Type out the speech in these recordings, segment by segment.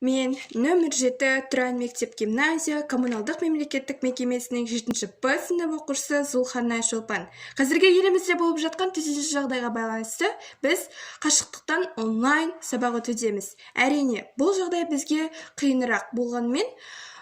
Мен нөмір 7 Тұран мектеп-гимназия коммуналдық мемлекеттік мекемесінің 7-ші Б сынып оқушысы Зулханай Шолпан. Қазіргі елімізде болып жатқан төтенше жағдайға байланысты біз қашықтықтан онлайн сабақ өтудеміз. Әрине, бұл жағдай бізге қиынырақ болғанымен,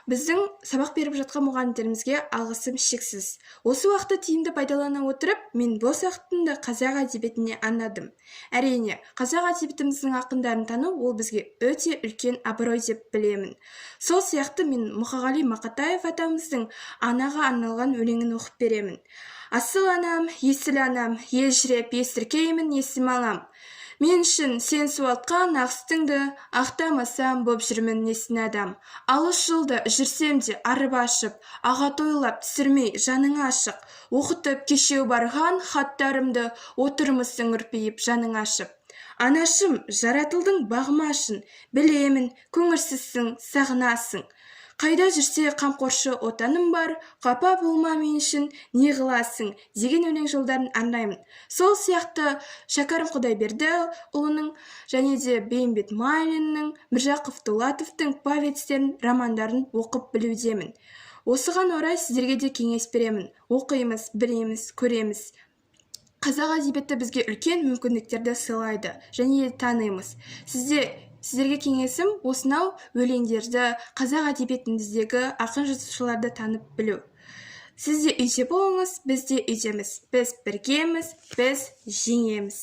біздің сабақ беріп жатқан мұғалімдерімізге алғысым шексіз. Осы уақытты тиімді пайдалана отырып, мен бос уақытымды қазақ әдебиетіне арнадым. Әрине, қазақ әдебиетіміздің ақындарын тану ол бізге өте үлкен абырой деп білемін. Сол сияқты мен Мұқағали Мақатаев атамыздың анаға арналған өлеңін оқып беремін. Асыл анам, есіл анам, елжіреп есіркеймін есім алам. Мен үшін сен суалтқан ақ сүтіңді ақтамасам боп жүрмін несін адам. Алыс жолда жүрсем де арып ашып, аға тойлап түсірмей жаның ашық. Оқытып кешеу барған хаттарымды отырмысың үрпейіп жаның ашып. Анашым, жаратылдың бағымашын, білемін, көңірсізсің, сағынасың. Қайда жүрсе қамқоршы отаным бар, қапа болма мен үшін не қыласың деген өлең жолдарын арнаймын. Сол сияқты Шәкәрім Құдайбердіұлының және де Бейімбет Майлиннің, Міржақып Дулатовтың повестерін, романдарын оқып білудемін. Осыған орай сіздерге де кеңес беремін. Оқимыз, білеміз, көреміз. Қазақ әдебиеті бізге үлкен мүмкіндіктерді сыйлайды және де танимыз. Сіздерге кеңесім осынау өлеңдерді, қазақ әдебиетіміздегі ақын жазушыларды танып білу. Сіз де үйде болыңыз, біз де үйдеміз. Біз біргеміз, біз жеңеміз.